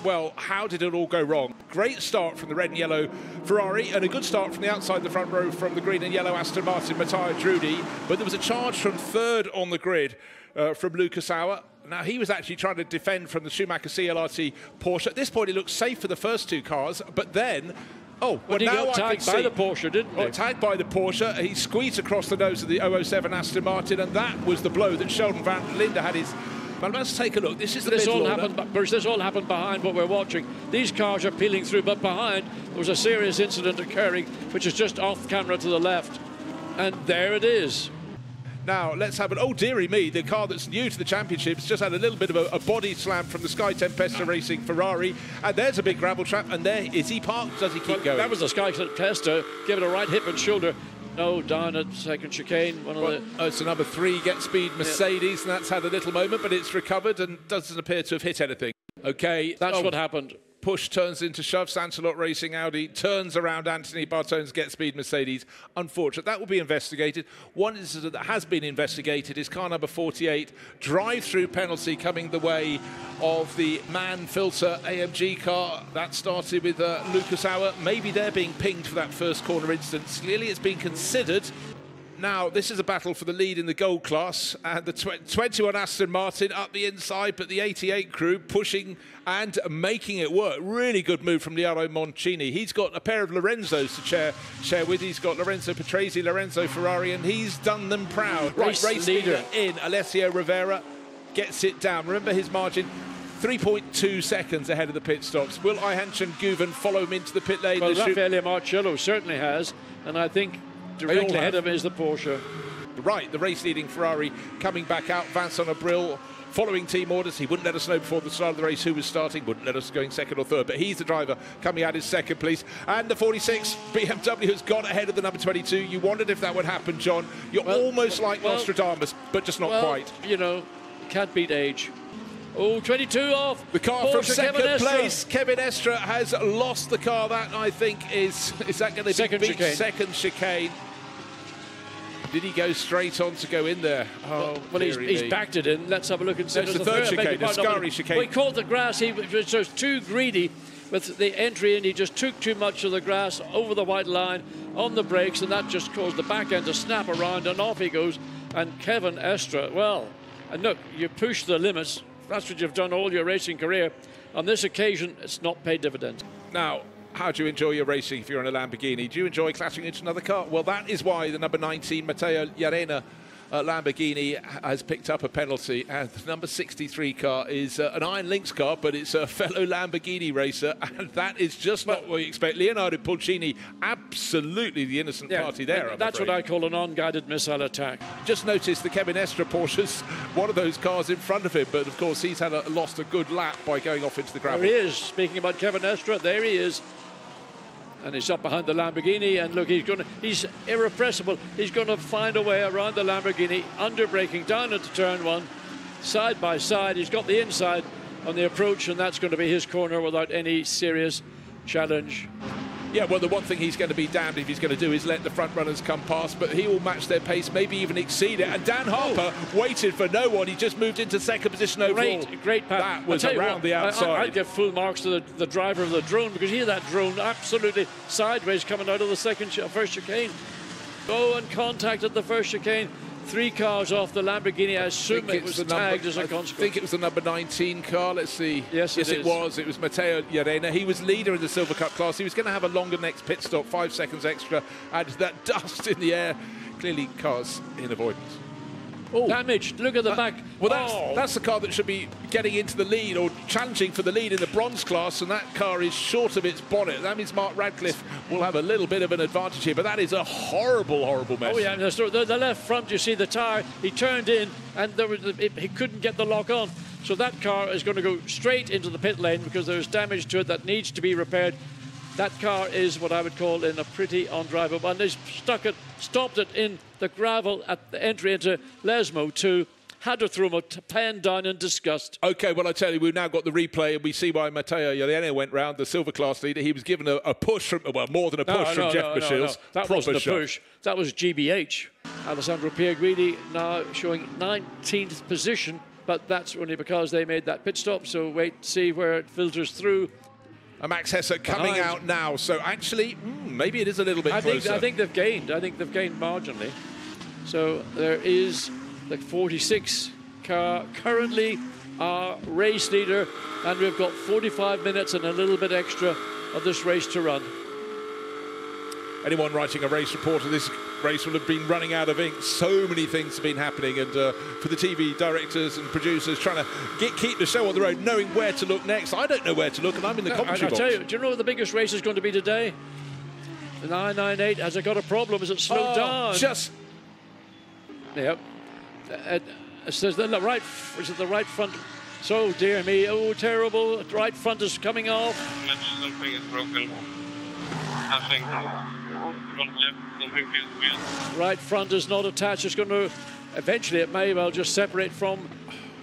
well, how did it all go wrong? Great start from the red and yellow Ferrari, and a good start from the outside the front row from the green and yellow Aston Martin, Matteo Drudi. But there was a charge from third on the grid from Lucas Auer. Now, he was actually trying to defend from the Schumacher CLRT Porsche. At this point, it looked safe for the first two cars, but then... Oh, well, he now got tagged by the Porsche, didn't he? Tagged by the Porsche. He squeezed across the nose of the 007 Aston Martin, and that was the blow that Sheldon van Linde had his... But let's take a look. This is the middle order. Bruce, this all happened behind what we're watching. These cars are peeling through, but behind there was a serious incident occurring, which is just off camera to the left. And there it is. Now, let's have it. Oh, dearie me, the car that's new to the championships just had a little bit of a body slam from the Sky Tempesta Racing Ferrari. And there's a big gravel trap. And there, is he parked? Does he keep going? That was the Sky Tempesta. Give it a right hip and shoulder. No, down at second chicane. It's a number 3 Get Speed Mercedes, and that's had a little moment, but it's recovered and doesn't appear to have hit anything. Okay. That's what happened. Push turns into shove. Sansalot Racing Audi turns around Anthony Bartone's Get Speed Mercedes. Unfortunate. That will be investigated. One incident that has been investigated is car number 48, drive-through penalty coming the way of the Man Filter AMG car. That started with Lucas Auer. Maybe they're being pinged for that first corner incident. Clearly it's been considered. Now, this is a battle for the lead in the gold class, and the 21 Aston Martin up the inside, but the 88 crew pushing and making it work. Really good move from Liaro Moncini. He's got a pair of Lorenzos to share with. He's got Lorenzo Patrese, Lorenzo Ferrari, and he's done them proud. Race leader in Alessio Rivera gets it down. Remember his margin, 3.2 seconds ahead of the pit stops. Will Ihan Guven follow him into the pit lane? Well, Raffaele Marcello certainly has, and I think directly ahead of him is the Porsche. Right, the race-leading Ferrari coming back out. Vincent Abril following team orders. He wouldn't let us know before the start of the race who was starting, wouldn't let us going second or third, but he's the driver coming out in second, please. And the 46 BMW has got ahead of the number 22. You wondered if that would happen, John. You're almost like Nostradamus, but just not quite. You know, can't beat age. Oh, 22 off. The car Porsche, from second place, Kevin Estre, has lost the car. That, I think, is that going to be second chicane? Did he go straight on to go in there? Oh, well, he's backed it in. Let's have a look and see. It's the third chicane, the Scari chicane. Well, he caught the grass. He was just too greedy with the entry in. He just took too much of the grass over the white line on the brakes, and that just caused the back end to snap around, and off he goes. And Kevin Estre, well, and look, you push the limits. That's what you've done all your racing career. On this occasion, it's not paid dividends. Now, how do you enjoy your racing if you're in a Lamborghini? Do you enjoy crashing into another car? Well, that is why the number 19 Matteo Llarena Lamborghini has picked up a penalty, and the number 63 car is an Iron Lynx car, but it's a fellow Lamborghini racer, and that is just not what you expect. Leonardo Pulcini, absolutely the innocent party there. That's what I call an unguided missile attack. Just noticed the Kevin Estre Porsche's one of those cars in front of him, but of course he's had lost a good lap by going off into the gravel. There he is. Speaking about Kevin Estre, there he is. And he's up behind the Lamborghini, and look, he's irrepressible. He's going to find a way around the Lamborghini, under braking down into turn 1, side by side. He's got the inside on the approach, and that's going to be his corner without any serious challenge. Yeah, well, the one thing he's going to be damned if he's going to do is let the front runners come past, but he will match their pace, maybe even exceed it. And Dan Harper waited for no one. He just moved into second position overall. Great pass. That was around the outside. I'd give full marks to the driver of the drone, because he had that drone absolutely sideways coming out of the first chicane. Oh, and contacted the first chicane. 3 cars off the Lamborghini. I assume it was tagged as a consequence. I think it was the number 19 car. Let's see. Yes, it was. It was Matteo Llarena. He was leader in the Silver Cup class. He was going to have a longer next pit stop, 5 seconds extra, and that dust in the air. Clearly, cars in avoidance. Oh, damaged. Look at the back. Well, that's the car that should be getting into the lead or challenging for the lead in the bronze class, and that car is short of its bonnet. That means Mark Radcliffe will have a little bit of an advantage here, but that is a horrible, horrible mess. Oh, yeah, the left front, you see the tyre, he turned in, and he couldn't get the lock on. So that car is going to go straight into the pit lane because there's damage to it that needs to be repaired. That car is what I would call in a pretty undrivable, and they stopped it in the gravel at the entry into Lesmo 2. Had to throw him a pen down in disgust. OK, well, I tell you, we've now got the replay, and we see why Matteo Llarena went round, the silver class leader. He was given a push from, well, more than a push from Jeff Bashils. That wasn't a push. That was GBH. Alessandro Pierguidi now showing 19th position, but that's only because they made that pit stop, so wait, see where it filters through. Max Hesse coming out now, so actually, maybe it is a little bit closer. I think they've gained. I think they've gained marginally. So there is the 46 car currently our race leader, and we've got 45 minutes and a little bit extra of this race to run. Anyone writing a race report of this race will have been running out of ink. So many things have been happening, and for the TV directors and producers trying to keep the show on the road, knowing where to look next. I don't know where to look, and I'm in the commentary box. I tell you, do you know what the biggest race is going to be today? The 998. Has it got a problem? Is it slowed down? Just. Yep. It says the right. Is it the right front? So dear me. Oh, terrible. The right front is coming off. Something is broken. Nothing. Right front is not attached. It's going to eventually, it may well just separate from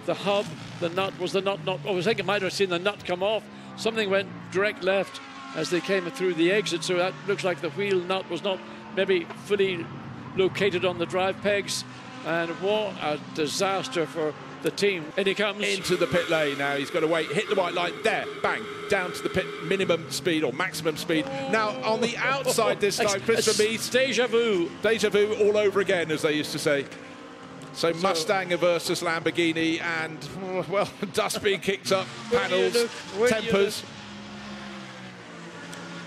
the hub. The nut was the nut not. I was thinking I might have seen the nut come off. Something went direct left as they came through the exit. So that looks like the wheel nut was not maybe fully located on the drive pegs. And what a disaster for the team. And he comes into the pit lane now. He's got to wait, hit the white line there, bang, down to the pit minimum speed or maximum speed. Now on the outside this time, Christopher Mies. Deja vu. Deja vu all over again, as they used to say. So Mustang versus Lamborghini, and well, dust being kicked up, panels, tempers.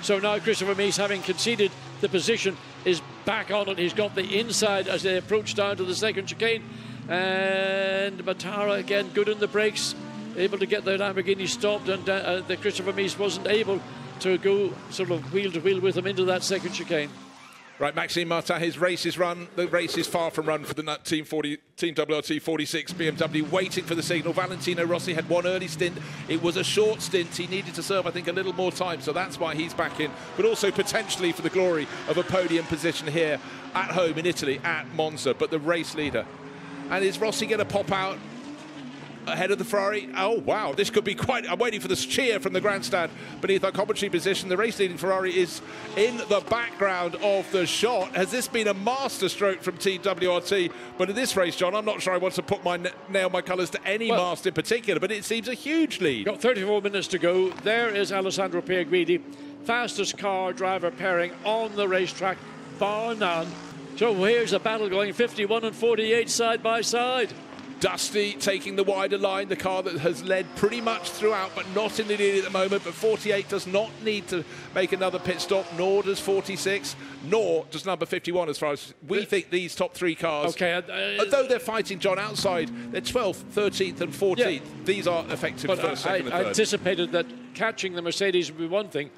So now Christopher Mies, having conceded the position, is back on it. He's got the inside as they approach down to the second chicane. And Matara again good in the brakes, able to get the Lamborghini stopped, and the Christopher Mies wasn't able to go sort of wheel to wheel with him into that second chicane. Right, Maxime Martin, his race is run. The race is far from run for the Team WRT 46 BMW, waiting for the signal. Valentino Rossi had one early stint. It was a short stint. He needed to serve, I think, a little more time, so that's why he's back in, but also potentially for the glory of a podium position here at home in Italy at Monza. But the race leader. And is Rossi going to pop out ahead of the Ferrari? Oh, wow, this could be quite... I'm waiting for this cheer from the grandstand beneath our commentary position. The race-leading Ferrari is in the background of the shot. Has this been a masterstroke from Team WRT? But in this race, John, I'm not sure I want to put nail my colours to any mast in particular, but it seems a huge lead. Got 34 minutes to go. There is Alessandro Pierguidi, fastest car driver pairing on the racetrack, bar none. So here's a battle going, 51 and 48 side by side. Dusty taking the wider line, the car that has led pretty much throughout, but not in the lead at the moment. But 48 does not need to make another pit stop, nor does 46, nor does number 51, as far as we think these top three cars. Okay, although they're fighting, John, outside, they're 12th, 13th and 14th. Yeah. These are effective first, second and third. I anticipated that catching the Mercedes would be one thing.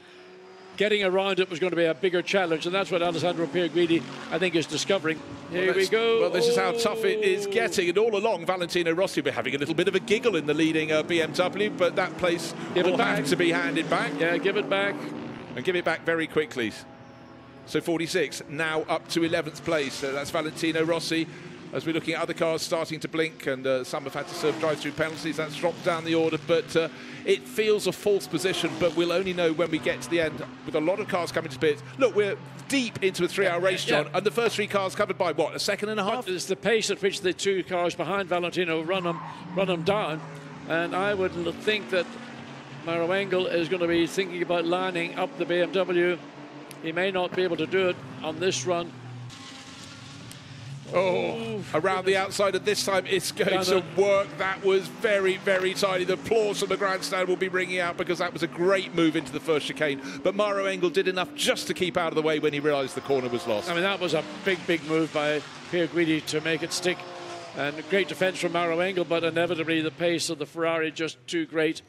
Getting around it was going to be a bigger challenge, and that's what Alessandro Pierguidi, I think, is discovering. Here we go. Well, this is how tough it is getting, and all along, Valentino Rossi will be having a little bit of a giggle in the leading BMW, but that place will have to be handed back. Yeah, give it back. And give it back very quickly. So 46 now up to 11th place. So that's Valentino Rossi. As we're looking at other cars starting to blink, and some have had to serve drive-through penalties, that's dropped down the order, but it feels a false position, but we'll only know when we get to the end, with a lot of cars coming to pits. Look, we're deep into a 3-hour race, John, and the first three cars covered by, what, a second and a half? But it's the pace at which the two cars behind Valentino run them down, and I would think that Mauro Engel is going to be thinking about lining up the BMW. He may not be able to do it on this run. Oh, around the outside, and this time it's going to work. That was very, very tiny. The applause from the grandstand will be ringing out because that was a great move into the first chicane. But Mauro Engel did enough just to keep out of the way when he realised the corner was lost. I mean, that was a big, big move by Pierguidi to make it stick. And great defence from Mauro Engel, but inevitably the pace of the Ferrari just too great.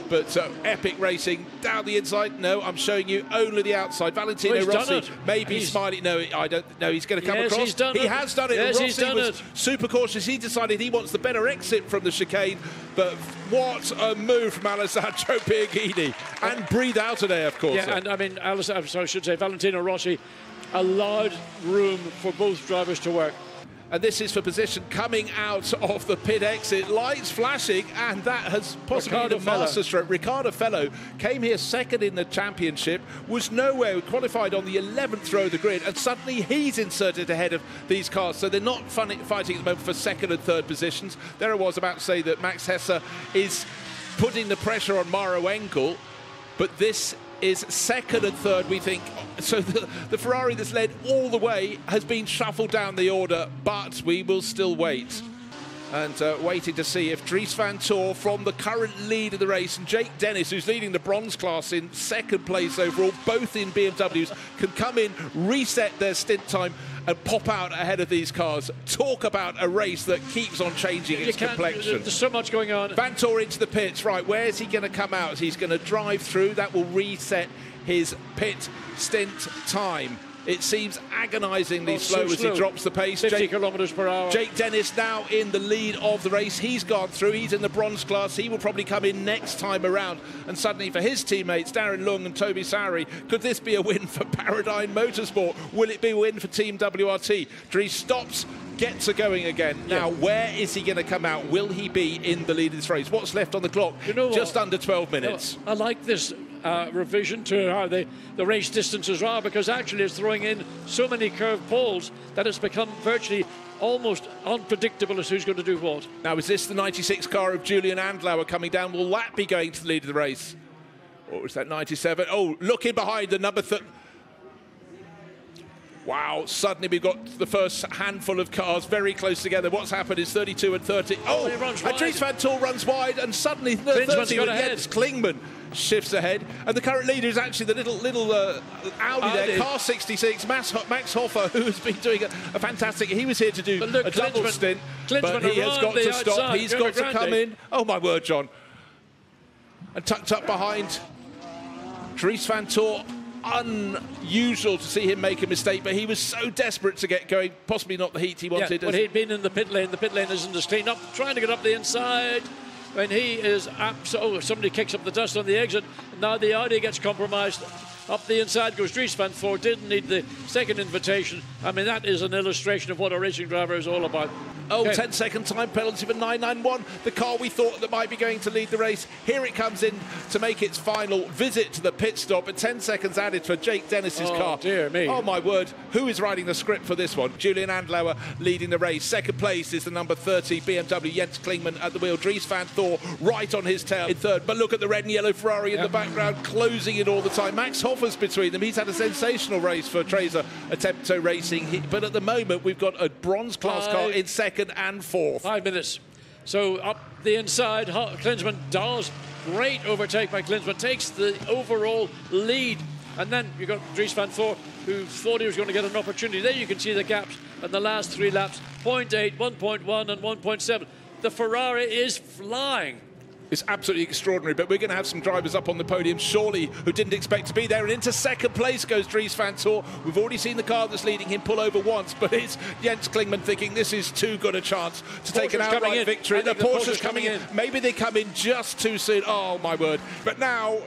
But epic racing down the inside. No, I'm showing you only the outside. Valentino Rossi maybe smiling. No, I don't know. He's going to come across. He has done it. Yes, Rossi he's done was it. Super cautious. He decided he wants the better exit from the chicane. But what a move from Alessandro Pierguidi. And breathe out today, of course. Yeah, and I mean, I should say Valentino Rossi allowed room for both drivers to work. And this is for position coming out of the pit exit. Lights flashing, and that has possibly been a masterstroke. Ricardo Fellow came here second in the championship, was nowhere, qualified on the 11th row of the grid, and suddenly he's inserted ahead of these cars. So they're not fighting at the moment for second and third positions. There I was about to say that Max Hesse is putting the pressure on Maro Engel, but this is second and third, we think. So the Ferrari that's led all the way has been shuffled down the order, but we will still wait. And waiting to see if Dries van Tor, from the current lead of the race, and Jake Dennis, who's leading the bronze class in second place overall, both in BMWs, can come in, reset their stint time, and pop out ahead of these cars. Talk about a race that keeps on changing its complexion. There's so much going on. Van Tor into the pits. Right, where's he going to come out? He's going to drive through. That will reset his pit stint time. It seems agonisingly slow as he drops the pace. 50 kilometres per hour. Jake Dennis now in the lead of the race. He's gone through. He's in the bronze class. He will probably come in next time around. And suddenly for his teammates, Darren Lung and Toby Sowry, could this be a win for Paradigm Motorsport? Will it be a win for Team WRT? Dries stops, gets a going again. Now, where is he going to come out? Will he be in the lead of this race? What's left on the clock? You know just under 12 minutes. I like this revision to how the race distances are, because actually it's throwing in so many curved poles that it's become virtually almost unpredictable as who's going to do what. Now, is this the 96 car of Julian Andlauer coming down? Will that be going to the lead of the race? Or was that 97? Oh, looking behind the number... Wow, suddenly we've got the first handful of cars very close together. What's happened is 32 and 30. Oh, and Dries van Tor runs wide, and suddenly 30 Jens Klingman shifts ahead. And the current leader is actually the little Audi there, car 66, Max Hoffa, who has been doing a fantastic... He was here to do a double stint, but he has got to stop. He's got to come in. Oh, my word, John. And tucked up behind Dries van Tor. Unusual to see him make a mistake, but he was so desperate to get going, possibly not the heat he wanted. Yeah, well, he'd been in the pit lane isn't as clean up, trying to get up the inside, when he is somebody kicks up the dust on the exit. Now the Audi gets compromised. Up the inside goes Dries van Tor. Didn't need the second invitation. I mean, that is an illustration of what a racing driver is all about. Oh, 10-second time penalty for 991. The car we thought that might be going to lead the race. Here it comes in to make its final visit to the pit stop. And 10 seconds added for Jake Dennis's car. Oh, dear me. Oh, my word. Who is writing the script for this one? Julian Andlauer leading the race. Second place is the number 30 BMW, Jens Klingman at the wheel. Dries van Tor right on his tail in third. But look at the red and yellow Ferrari in the background, closing it all the time. Max Hoffa's between them. He's had a sensational race for Tresa Attempto Racing. But at the moment, we've got a bronze class car in second and fourth. 5 minutes. So up the inside, Klinsmann does. Great overtake by Klinsmann. Takes the overall lead. And then you've got Dries van Tor, who thought he was going to get an opportunity. There you can see the gaps in the last 3 laps. 0.8, 1.1 and 1.7. The Ferrari is flying. It's absolutely extraordinary, but we're going to have some drivers up on the podium, surely, who didn't expect to be there. And into second place goes Dries van Tor. We've already seen the car that's leading him pull over once, but it's Jens Klingman thinking this is too good a chance to take an outright victory. The Porsche's coming in. Maybe they come in just too soon. Oh, my word. But now,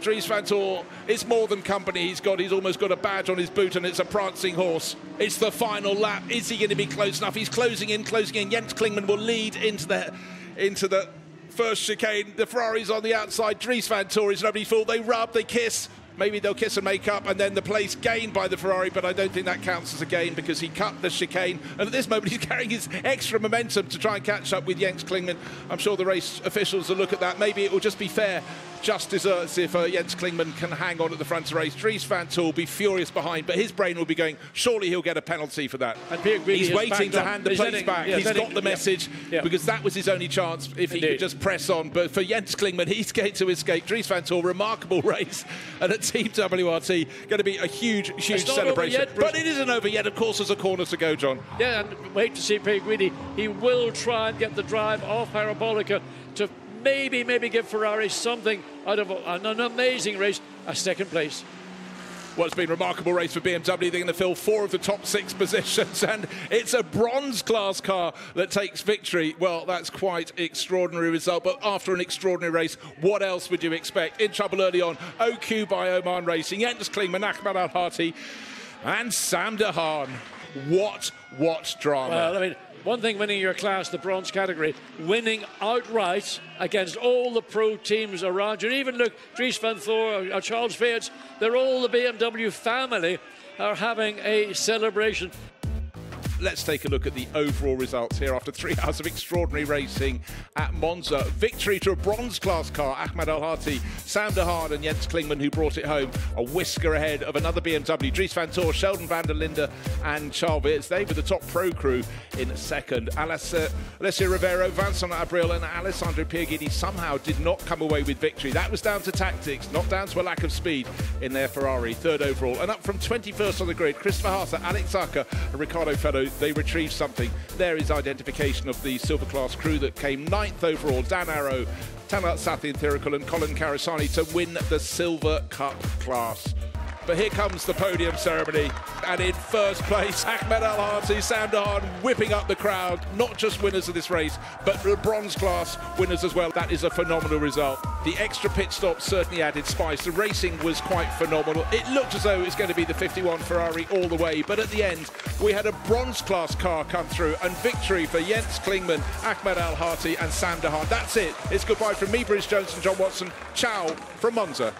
Dries van Tor, it's more than company he's got. He's almost got a badge on his boot, and it's a prancing horse. It's the final lap. Is he going to be close enough? He's closing in. Jens Klingman will lead into the first chicane. The Ferrari's on the outside. Dries van Tor is nobody's fault. They rub, they kiss. Maybe they'll kiss and make up, and then the place gained by the Ferrari, but I don't think that counts as a gain because he cut the chicane. And at this moment, he's carrying his extra momentum to try and catch up with Jens Klingman. I'm sure the race officials will look at that. Maybe it will just be fair. Just deserts if Jens Klingman can hang on at the front of the race. Dries van Tor will be furious behind, but his brain will be going, surely he'll get a penalty for that. And he's waiting to hand the place back. He's got the message because that was his only chance if he could just press on. But for Jens Klingman, he's going to escape. Dries van Tor, remarkable race. And at Team WRT, going to be a huge celebration. Yet, but it isn't over yet. Of course, there's a corner to go, John. Yeah, and wait to see Pellegrini. He will try and get the drive off Parabolica to maybe give Ferrari something out of an amazing race, a second place. Well, it's been a remarkable race for BMW. They're going to fill 4 of the top 6 positions, and it's a bronze class car that takes victory. Well, that's quite extraordinary result, but after an extraordinary race, what else would you expect? In trouble early on, OQ by Oman Racing, Jens Klingman, Ahmad Al-Hati, and Sam de Haan. What drama. Well, I mean, one thing winning your class, the bronze category, winning outright against all the pro teams around you. Even look, Dries van Thor or Charles Fates, they're all the BMW family are having a celebration. Let's take a look at the overall results here after 3 hours of extraordinary racing at Monza. Victory to a bronze class car, Ahmed Al-Hati, Sam de Haan and Jens Klingman, who brought it home a whisker ahead of another BMW. Dries van Tor, Sheldon van der Linde and Charles Weerts. They were the top pro crew in second. Alessio Rivero, Vincent Abril and Alessandro Pierguidi somehow did not come away with victory. That was down to tactics, not down to a lack of speed in their Ferrari, third overall. And up from 21st on the grid, Christopher Haase, Alex Acker and Ricardo Fellow, they retrieved something. There is identification of the silver class crew that came 9th overall. Dan Arrow, Tanat Sathin Thirikul and Colin Karasani to win the Silver Cup class. But here comes the podium ceremony, and in first place, Ahmed Al-Hati, Sam de Haan whipping up the crowd. Not just winners of this race, but the bronze class winners as well. That is a phenomenal result. The extra pit stop certainly added spice. The racing was quite phenomenal. It looked as though it was going to be the 51 Ferrari all the way, but at the end, we had a bronze class car come through, and victory for Jens Klingman, Ahmed Al-Hati and Sam de Haan. That's it. It's goodbye from me, Bruce Jones and John Watson. Ciao from Monza.